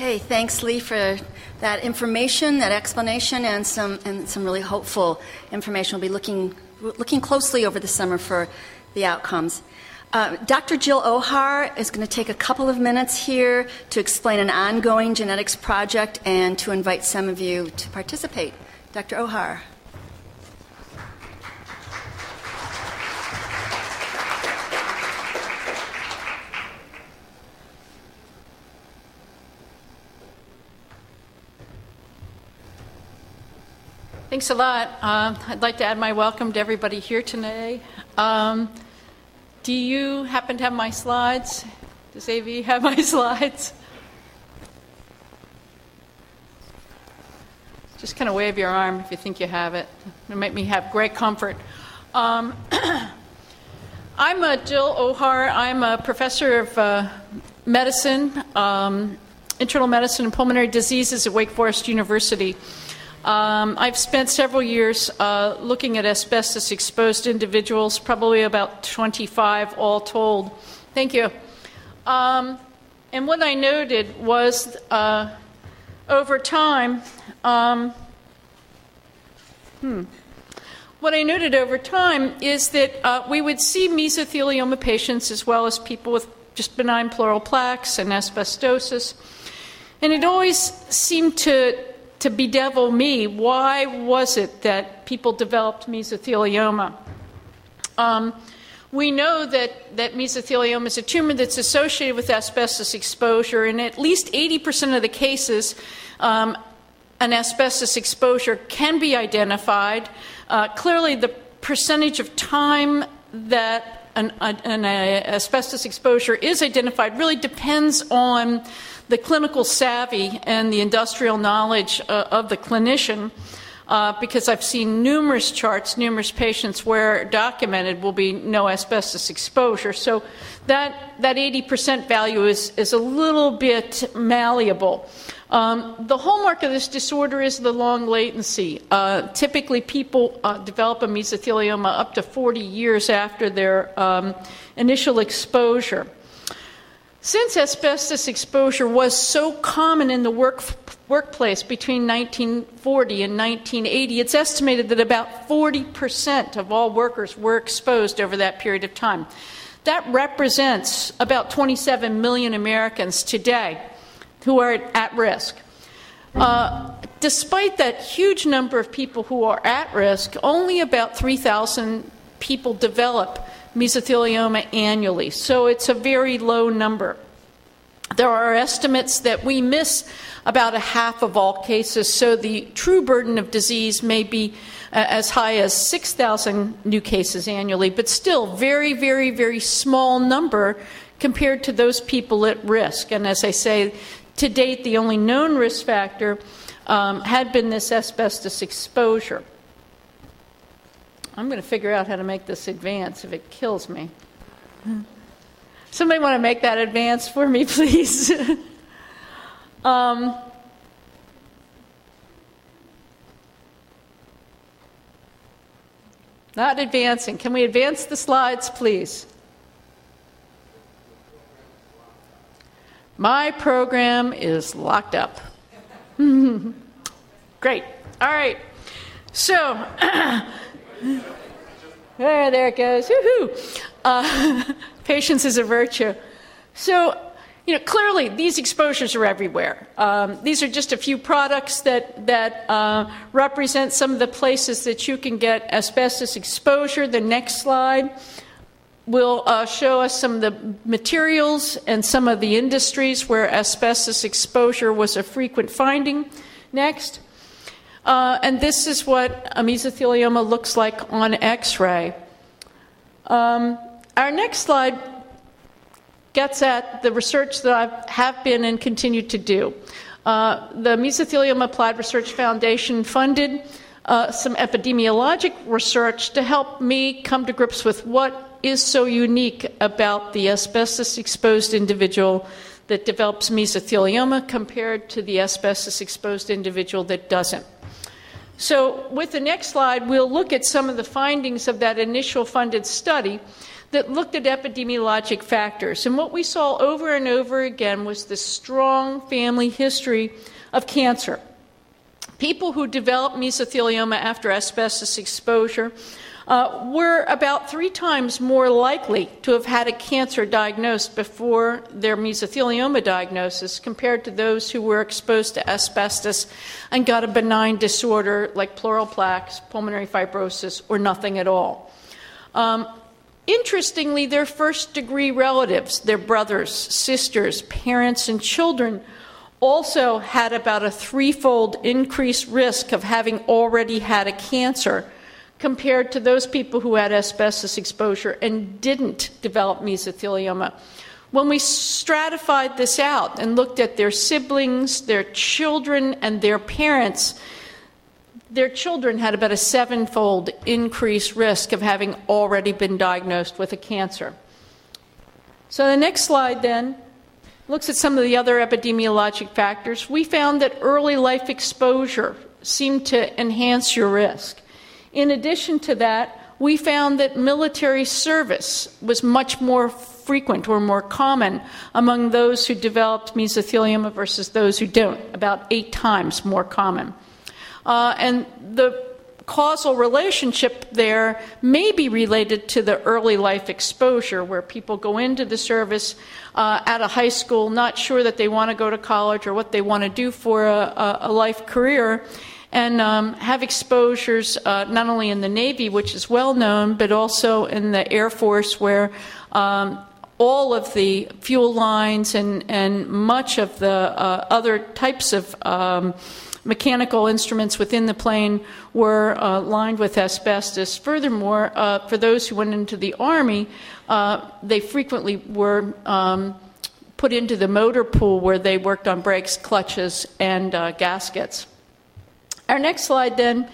Okay, thanks, Lee, for that information, that explanation, and some really hopeful information. We'll be looking closely over the summer for the outcomes. Dr. Jill Ohar is going to take a couple of minutes here to explain an ongoing genetics project and to invite some of you to participate. Dr. Ohar. Thanks a lot. I'd like to add my welcome to everybody here today. Do you happen to have my slides? Does AV have my slides? Just kind of wave your arm if you think you have it. It'll make me have great comfort. I'm Jill Ohar. I'm a professor of medicine, internal medicine and pulmonary diseases at Wake Forest University. I've spent several years looking at asbestos-exposed individuals, probably about 25 all told. Thank you. And what I noted was over time, what I noted over time is that we would see mesothelioma patients as well as people with just benign pleural plaques and asbestosis. And it always seemed to bedevil me, why was it that people developed mesothelioma? We know that mesothelioma is a tumor that's associated with asbestos exposure. In at least 80% of the cases, an asbestos exposure can be identified. Clearly, the percentage of time that an asbestos exposure is identified really depends on the clinical savvy and the industrial knowledge of the clinician, because I've seen numerous charts, numerous patients where documented will be no asbestos exposure. So that 80% value is a little bit malleable. The hallmark of this disorder is the long latency. Typically, people develop a mesothelioma up to 40 years after their initial exposure. Since asbestos exposure was so common in the workplace between 1940 and 1980, it's estimated that about 40% of all workers were exposed over that period of time. That represents about 27 million Americans today who are at risk. Despite that huge number of people who are at risk, only about 3,000 people develop mesothelioma annually, so it's a very low number. There are estimates that we miss about a half of all cases, so the true burden of disease may be as high as 6,000 new cases annually, but still very, very, very small number compared to those people at risk. And as I say, to date, the only known risk factor had been this asbestos exposure. I'm going to figure out how to make this advance if it kills me. Somebody want to make that advance for me, please? Not advancing. Can we advance the slides, please? My program is locked up. Great. All right. So, there it goes. Woohoo! Patience is a virtue. So, clearly these exposures are everywhere. These are just a few products that represent some of the places that you can get asbestos exposure. The next slide will show us some of the materials and some of the industries where asbestos exposure was a frequent finding. Next. And this is what a mesothelioma looks like on X-ray. Our next slide gets at the research that I have been and continue to do. The Mesothelioma Applied Research Foundation funded some epidemiologic research to help me come to grips with what is so unique about the asbestos-exposed individual that develops mesothelioma compared to the asbestos-exposed individual that doesn't. So with the next slide, we'll look at some of the findings of that initial funded study that looked at epidemiologic factors. And what we saw over and over again was this strong family history of cancer. People who developed mesothelioma after asbestos exposure were about 3 times more likely to have had a cancer diagnosed before their mesothelioma diagnosis compared to those who were exposed to asbestos and got a benign disorder like pleural plaques, pulmonary fibrosis, or nothing at all. Interestingly, their first-degree relatives, their brothers, sisters, parents, and children also had about a 3-fold increased risk of having already had a cancer compared to those people who had asbestos exposure and didn't develop mesothelioma. When we stratified this out and looked at their siblings, their children, and their parents, their children had about a 7-fold increased risk of having already been diagnosed with a cancer. So the next slide then looks at some of the other epidemiologic factors. We found that early life exposure seemed to enhance your risk. In addition to that, we found that military service was much more frequent or more common among those who developed mesothelioma versus those who don't, about 8 times more common. And the causal relationship there may be related to the early life exposure, where people go into the service at a high school, not sure that they want to go to college or what they want to do for a life career, and have exposures not only in the Navy, which is well known, but also in the Air Force, where all of the fuel lines and much of the other types of mechanical instruments within the plane were lined with asbestos. Furthermore, for those who went into the Army, they frequently were put into the motor pool where they worked on brakes, clutches, and gaskets. Our next slide then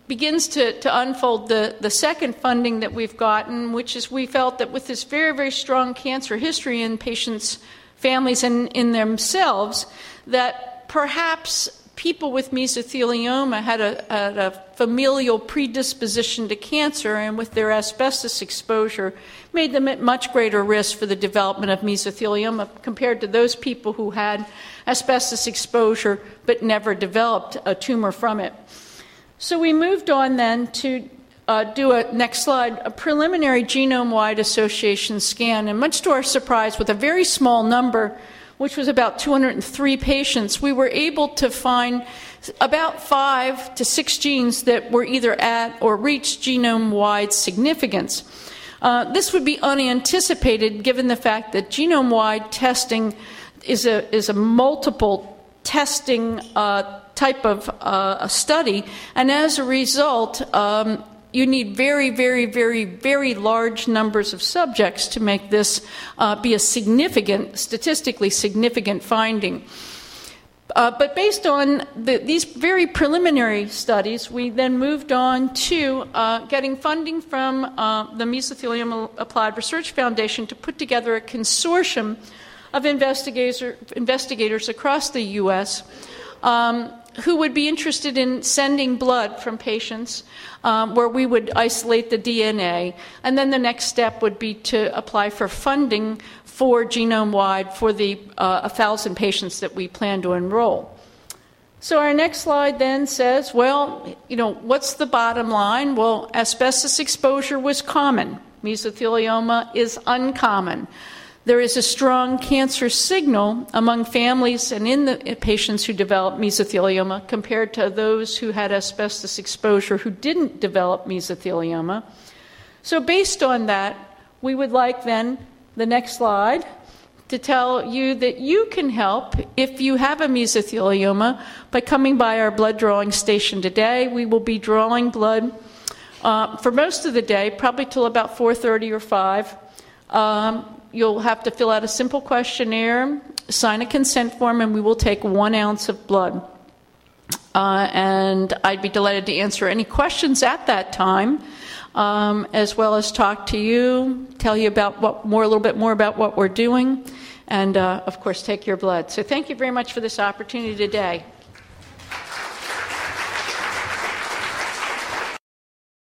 begins to unfold the second funding that we've gotten, which is we felt that with this very, very strong cancer history in patients' families and in themselves, that perhaps people with mesothelioma had a familial predisposition to cancer, and with their asbestos exposure made them at much greater risk for the development of mesothelioma compared to those people who had asbestos exposure but never developed a tumor from it. So we moved on then to do next slide, a preliminary genome-wide association scan, and much to our surprise, with a very small number, which was about 203 patients, we were able to find about 5 to 6 genes that were either at or reached genome-wide significance. This would be unanticipated given the fact that genome-wide testing is a multiple testing type of a study, and as a result, you need very, very, very, very large numbers of subjects to make this be a significant, statistically significant finding. But based on these very preliminary studies, we then moved on to getting funding from the Mesothelioma Applied Research Foundation to put together a consortium of investigators across the U.S. Who would be interested in sending blood from patients where we would isolate the DNA. And then the next step would be to apply for funding for genome-wide for the 1,000 patients that we plan to enroll. So our next slide then says, well, what's the bottom line? Well, asbestos exposure was common. Mesothelioma is uncommon. There is a strong cancer signal among families and in the patients who develop mesothelioma compared to those who had asbestos exposure who didn't develop mesothelioma. So based on that, we would like then, the next slide, to tell you that you can help if you have a mesothelioma by coming by our blood drawing station today. We will be drawing blood for most of the day, probably till about 4:30 or 5. You'll have to fill out a simple questionnaire, sign a consent form, and we will take 1 ounce of blood. And I'd be delighted to answer any questions at that time, as well as talk to you, tell you about a little bit more about what we're doing, and of course take your blood. So thank you very much for this opportunity today.